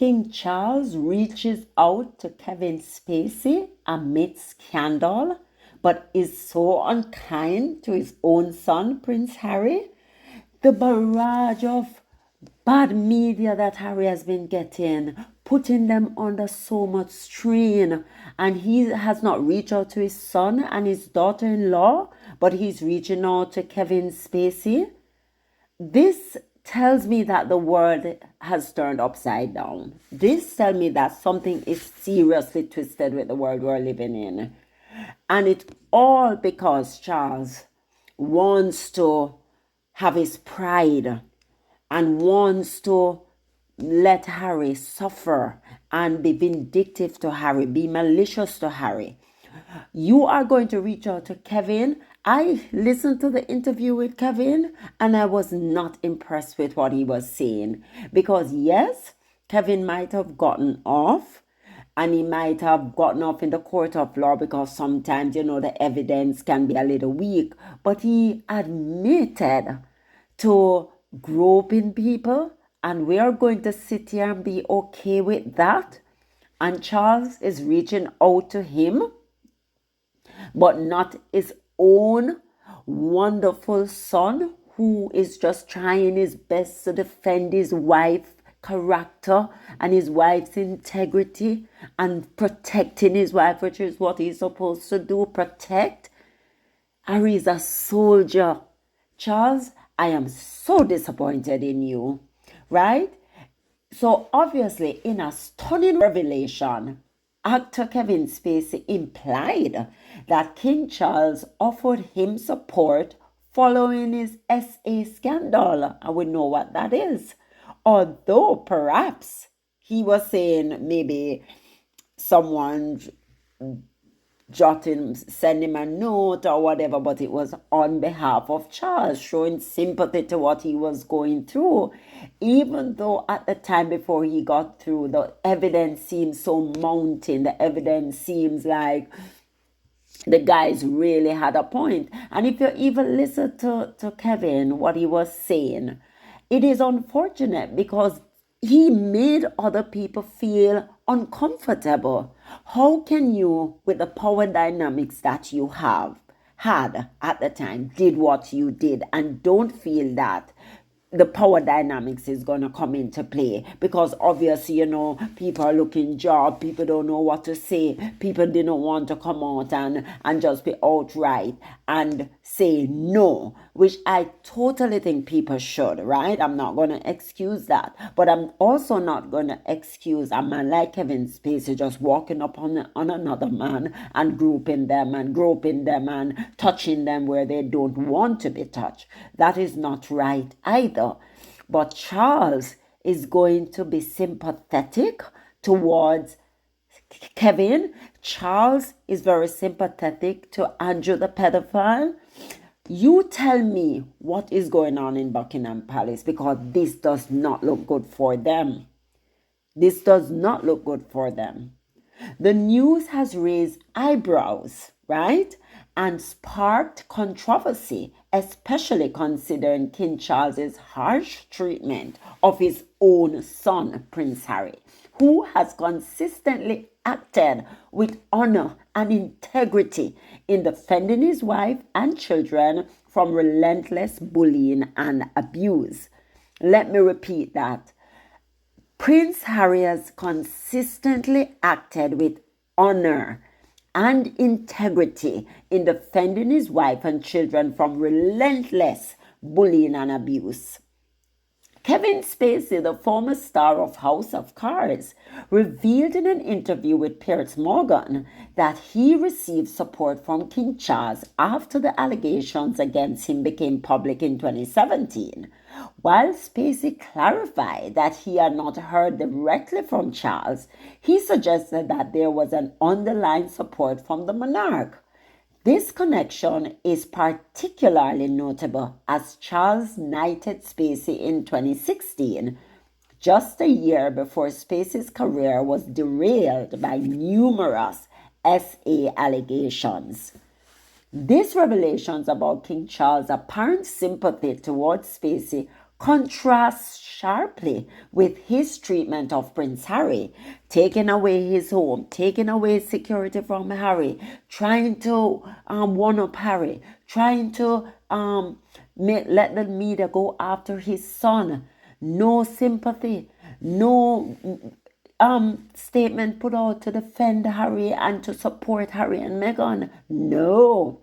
King Charles reaches out to Kevin Spacey amid scandal, but is so unkind to his own son, Prince Harry. The barrage of bad media that Harry has been getting, putting them under so much strain. And he has not reached out to his son and his daughter-in-law, but he's reaching out to Kevin Spacey. This tells me that the world has turned upside down. This tells me that something is seriously twisted with the world we're living in. And it's all because Charles wants to have his pride and wants to let Harry suffer and be vindictive to Harry, be malicious to Harry. You are going to reach out to Kevin. I listened to the interview with Kevin and I was not impressed with what he was saying. Because yes, Kevin might have gotten off and he might have gotten off in the court of law because sometimes, the evidence can be a little weak. But he admitted to groping people, and we are going to sit here and be okay with that. And Charles is reaching out to him, but not his own wonderful son who is just trying his best to defend his wife's character and his wife's integrity and protecting his wife, which is what he's supposed to do, protect. Harry is a soldier. Charles, I am so disappointed in you, right? So obviously, in a stunning revelation, actor Kevin Spacey implied that King Charles offered him support following his SA scandal, and we know what that is. Although perhaps he was saying maybe someone send him a note or whatever, but it was on behalf of Charles, showing sympathy to what he was going through. Even though at the time before he got through, the evidence seems so mounting, the evidence seems like the guys really had a point. And if you even listen to Kevin, what he was saying, it is unfortunate because he made other people feel uncomfortable. How can you, with the power dynamics that you had at the time, did what you did and don't feel that the power dynamics is going to come into play? Because obviously, people are looking job, people don't know what to say, people didn't want to come out and just be outright and say no, which I totally think people should, right? I'm not going to excuse that, but I'm also not going to excuse a man like Kevin Spacey just walking up on another man and groping them and touching them where they don't want to be touched. That is not right either. But Charles is going to be sympathetic towards Kevin. Charles is very sympathetic to Andrew the pedophile. You tell me what is going on in Buckingham Palace, because this does not look good for them. This does not look good for them. The news has raised eyebrows, right? And sparked controversy, especially considering King Charles's harsh treatment of his own son, Prince Harry, who has consistently acted with honor and integrity in defending his wife and children from relentless bullying and abuse. Let me repeat that. Prince Harry has consistently acted with honor and integrity in defending his wife and children from relentless bullying and abuse. Kevin Spacey, the former star of House of Cards, revealed in an interview with Piers Morgan that he received support from King Charles after the allegations against him became public in 2017. While Spacey clarified that he had not heard directly from Charles, he suggested that there was an underlying support from the monarch. This connection is particularly notable as Charles knighted Spacey in 2016, just a year before Spacey's career was derailed by numerous SA allegations. These revelations about King Charles' apparent sympathy towards Spacey contrasts sharply with his treatment of Prince Harry, taking away his home, taking away security from Harry, trying to one-up Harry, trying to let the media go after his son. No sympathy, no statement put out to defend Harry and to support Harry and Meghan. No.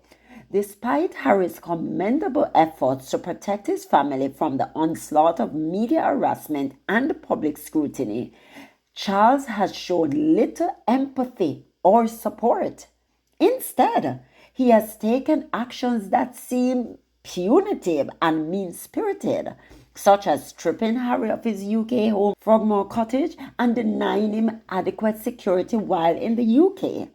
Despite Harry's commendable efforts to protect his family from the onslaught of media harassment and public scrutiny, Charles has shown little empathy or support. Instead, he has taken actions that seem punitive and mean-spirited, such as stripping Harry of his UK home, Frogmore Cottage, and denying him adequate security while in the UK.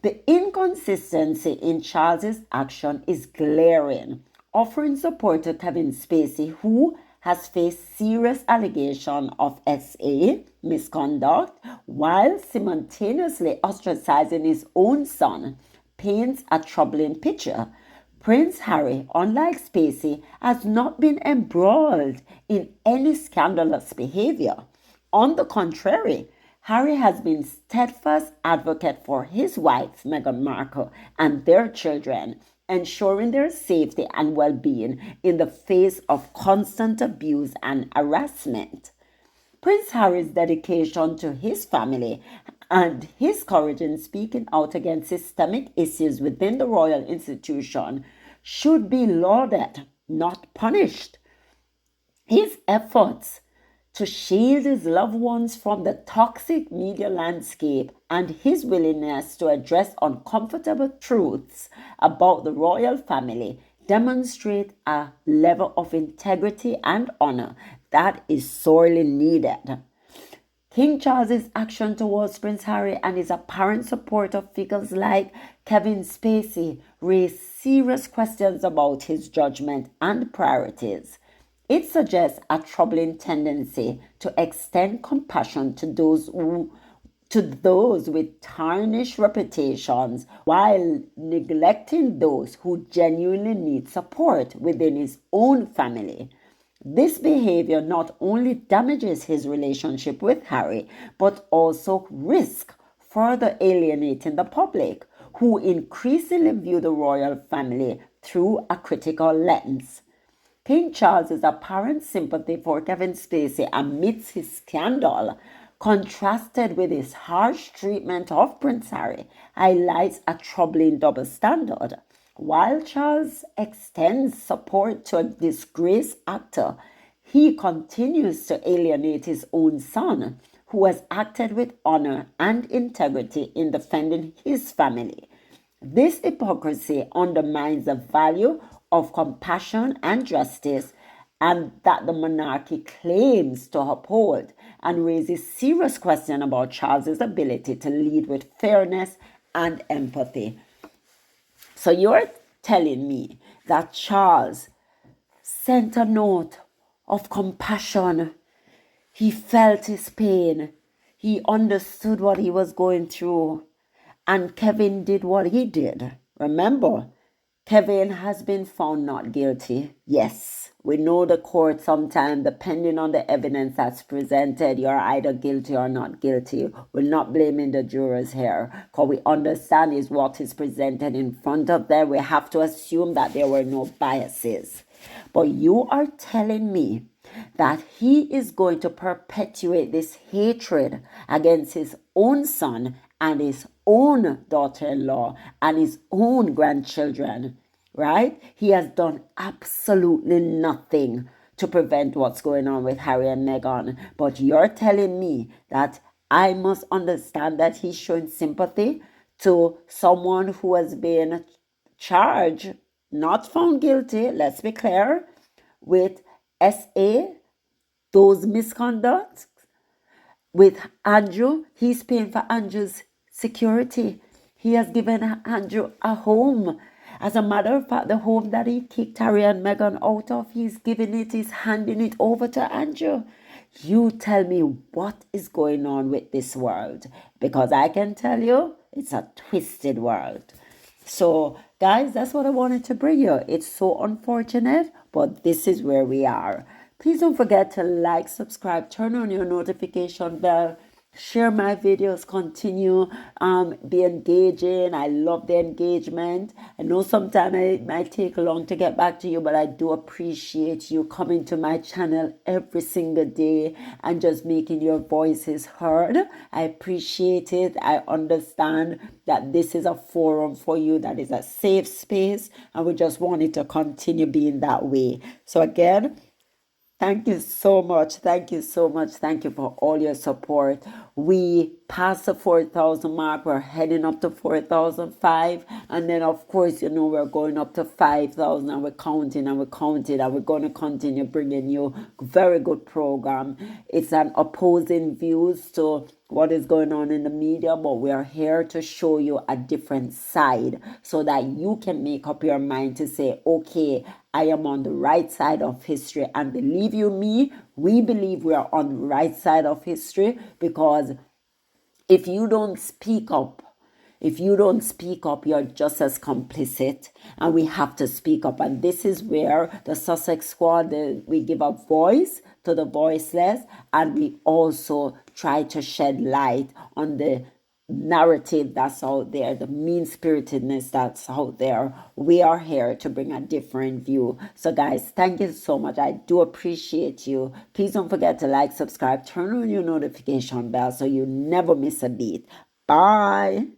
The inconsistency in Charles's action is glaring, offering support to Kevin Spacey, who has faced serious allegations of SA misconduct, while simultaneously ostracizing his own son, paints a troubling picture. Prince Harry, unlike Spacey, has not been embroiled in any scandalous behavior. On the contrary, Harry has been steadfast advocate for his wife, Meghan Markle, and their children, ensuring their safety and well-being in the face of constant abuse and harassment. Prince Harry's dedication to his family and his courage in speaking out against systemic issues within the royal institution should be lauded, not punished. His efforts to shield his loved ones from the toxic media landscape and his willingness to address uncomfortable truths about the royal family demonstrate a level of integrity and honor that is sorely needed. King Charles's action towards Prince Harry and his apparent support of figures like Kevin Spacey raise serious questions about his judgment and priorities. It suggests a troubling tendency to extend compassion to those with tarnished reputations while neglecting those who genuinely need support within his own family. This behavior not only damages his relationship with Harry, but also risks further alienating the public, who increasingly view the royal family through a critical lens. King Charles's apparent sympathy for Kevin Spacey amidst his scandal, contrasted with his harsh treatment of Prince Harry, highlights a troubling double standard. While Charles extends support to a disgraced actor, he continues to alienate his own son, who has acted with honor and integrity in defending his family. This hypocrisy undermines the value of compassion and justice and that the monarchy claims to uphold, and raises serious questions about Charles's ability to lead with fairness and empathy. So you're telling me that Charles sent a note of compassion. He felt his pain. He understood what he was going through. And Kevin did what he did. Remember, Kevin has been found not guilty. Yes, we know the court sometimes, depending on the evidence that's presented, you're either guilty or not guilty. We're not blaming the jurors here, because we understand is what is presented in front of them. We have to assume that there were no biases. But you are telling me that he is going to perpetuate this hatred against his own son and his own daughter-in-law and his own grandchildren, right? He has done absolutely nothing to prevent what's going on with Harry and Meghan. But you're telling me that I must understand that he's showing sympathy to someone who has been charged, not found guilty, let's be clear, with SA, those misconducts. With Andrew, he's paying for Andrew's security. He has given Andrew a home. As a matter of fact, the home that he kicked Harry and Meghan out of, he's handing it over to Andrew. You tell me what is going on with this world, because I can tell you it's a twisted world. So, guys, that's what I wanted to bring you. It's so unfortunate, but this is where we are. Please don't forget to like, subscribe, turn on your notification bell, share my videos, continue be engaging. I love the engagement. I know sometimes it might take long to get back to you, but I do appreciate you coming to my channel every single day and just making your voices heard. I appreciate it. I understand that this is a forum for you, that is a safe space, and we just want it to continue being that way. So again, thank you so much. Thank you so much. Thank you for all your support. We passed the 4,000 mark. We're heading up to 4,005. And then, of course, we're going up to 5,000, and we're counting and we're counting, and we're going to continue bringing you very good program. It's an opposing views to what is going on in the media, but we are here to show you a different side so that you can make up your mind to say, okay, I am on the right side of history. And believe you me, we believe we are on the right side of history, because if you don't speak up, you're just as complicit, and we have to speak up. And this is where the Sussex Squad, we give a voice to the voiceless, and we also try to shed light on the narrative that's out there, the mean-spiritedness that's out there. We are here to bring a different view. So guys, thank you so much. I do appreciate you. Please don't forget to like, subscribe, turn on your notification bell so you never miss a beat. Bye.